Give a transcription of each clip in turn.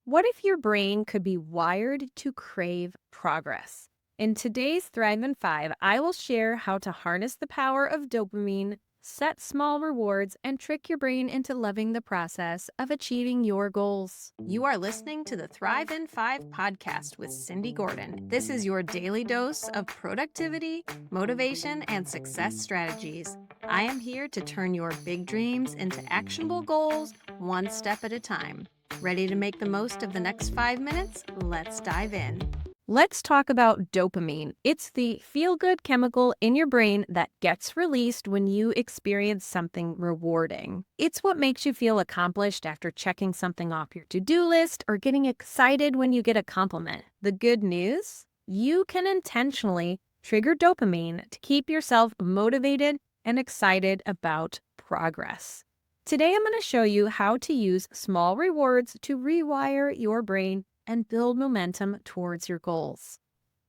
What if your brain could be wired to crave progress? In today's Thrive in 5, I will share how to harness the power of dopamine, set small rewards, and trick your brain into loving the process of achieving your goals. You are listening to the Thrive in 5 podcast with Cindy Gordon. This is your daily dose of productivity, motivation, and success strategies. I am here to turn your big dreams into actionable goals, one step at a time. Ready to make the most of the next 5 minutes? Let's dive in. Let's talk about dopamine. It's the feel-good chemical in your brain that gets released when you experience something rewarding. It's what makes you feel accomplished after checking something off your to-do list or getting excited when you get a compliment. The good news? You can intentionally trigger dopamine to keep yourself motivated and excited about progress. Today, I'm going to show you how to use small rewards to rewire your brain and build momentum towards your goals.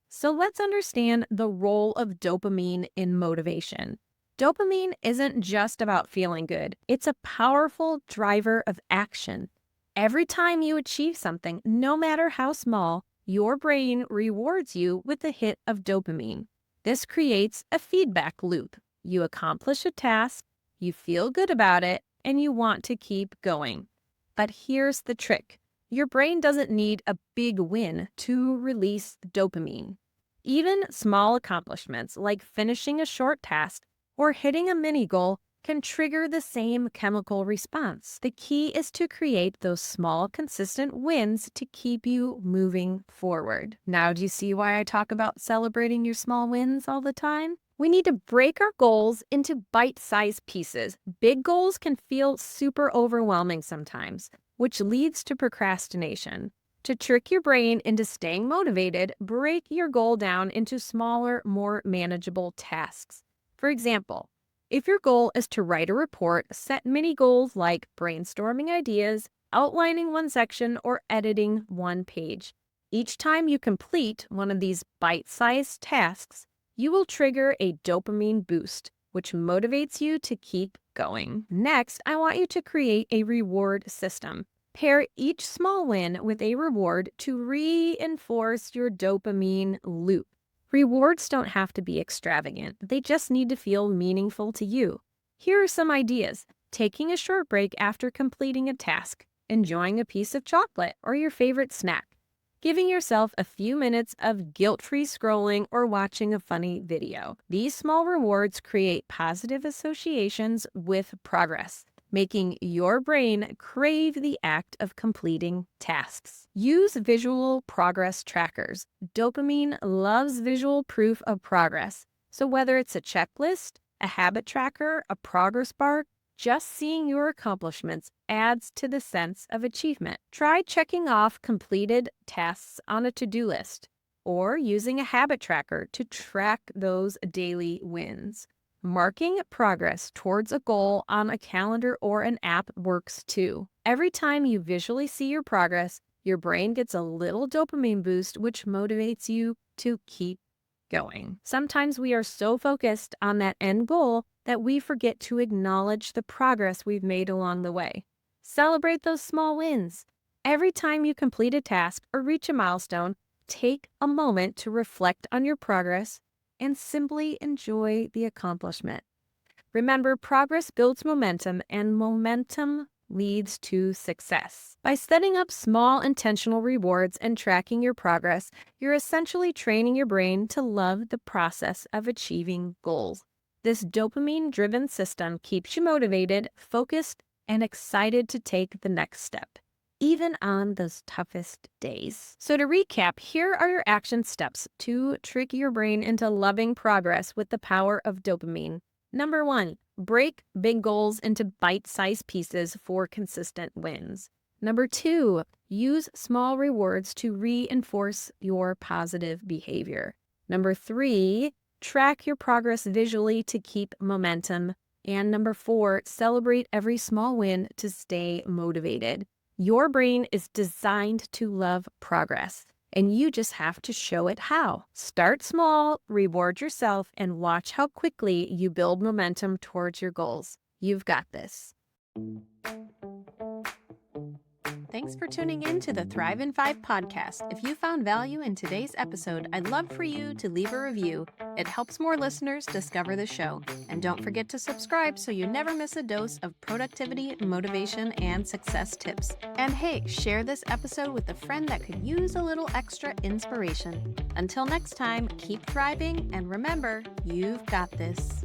So let's understand the role of dopamine in motivation. Dopamine isn't just about feeling good. It's a powerful driver of action. Every time you achieve something, no matter how small, your brain rewards you with a hit of dopamine. This creates a feedback loop. You accomplish a task, you feel good about it, and you want to keep going. But here's the trick. Your brain doesn't need a big win to release dopamine. Even small accomplishments like finishing a short task or hitting a mini goal can trigger the same chemical response. The key is to create those small, consistent wins to keep you moving forward. Now, do you see why I talk about celebrating your small wins all the time? We need to break our goals into bite-sized pieces. Big goals can feel super overwhelming sometimes, which leads to procrastination. To trick your brain into staying motivated, break your goal down into smaller, more manageable tasks. For example, if your goal is to write a report, set mini goals like brainstorming ideas, outlining one section, or editing one page. Each time you complete one of these bite-sized tasks, you will trigger a dopamine boost, which motivates you to keep going. Next, I want you to create a reward system. Pair each small win with a reward to reinforce your dopamine loop. Rewards don't have to be extravagant. They just need to feel meaningful to you. Here are some ideas. Taking a short break after completing a task, enjoying a piece of chocolate or your favorite snack, giving yourself a few minutes of guilt-free scrolling or watching a funny video. These small rewards create positive associations with progress, making your brain crave the act of completing tasks. Use visual progress trackers. Dopamine loves visual proof of progress. So whether it's a checklist, a habit tracker, a progress bar, just seeing your accomplishments adds to the sense of achievement. Try checking off completed tasks on a to-do list or using a habit tracker to track those daily wins. Marking progress towards a goal on a calendar or an app works too. Every time you visually see your progress, your brain gets a little dopamine boost, which motivates you to keep going. Sometimes we are so focused on that end goal that we forget to acknowledge the progress we've made along the way. Celebrate those small wins. Every time you complete a task or reach a milestone, take a moment to reflect on your progress and simply enjoy the accomplishment. Remember, progress builds momentum, and momentum leads to success. By setting up small intentional rewards and tracking your progress, you're essentially training your brain to love the process of achieving goals. This dopamine-driven system keeps you motivated, focused, and excited to take the next step, even on those toughest days. So to recap, here are your action steps to trick your brain into loving progress with the power of dopamine. Number 1, break big goals into bite-sized pieces for consistent wins. Number 2, use small rewards to reinforce your positive behavior. Number 3, track your progress visually to keep momentum. And number 4, celebrate every small win to stay motivated. Your brain is designed to love progress, and you just have to show it how. Start small, reward yourself, and watch how quickly you build momentum towards your goals. You've got this. Thanks for tuning in to the Thrive in 5 podcast. If you found value in today's episode, I'd love for you to leave a review. It helps more listeners discover the show. And don't forget to subscribe so you never miss a dose of productivity, motivation, and success tips. And hey, share this episode with a friend that could use a little extra inspiration. Until next time, keep thriving, and remember, you've got this.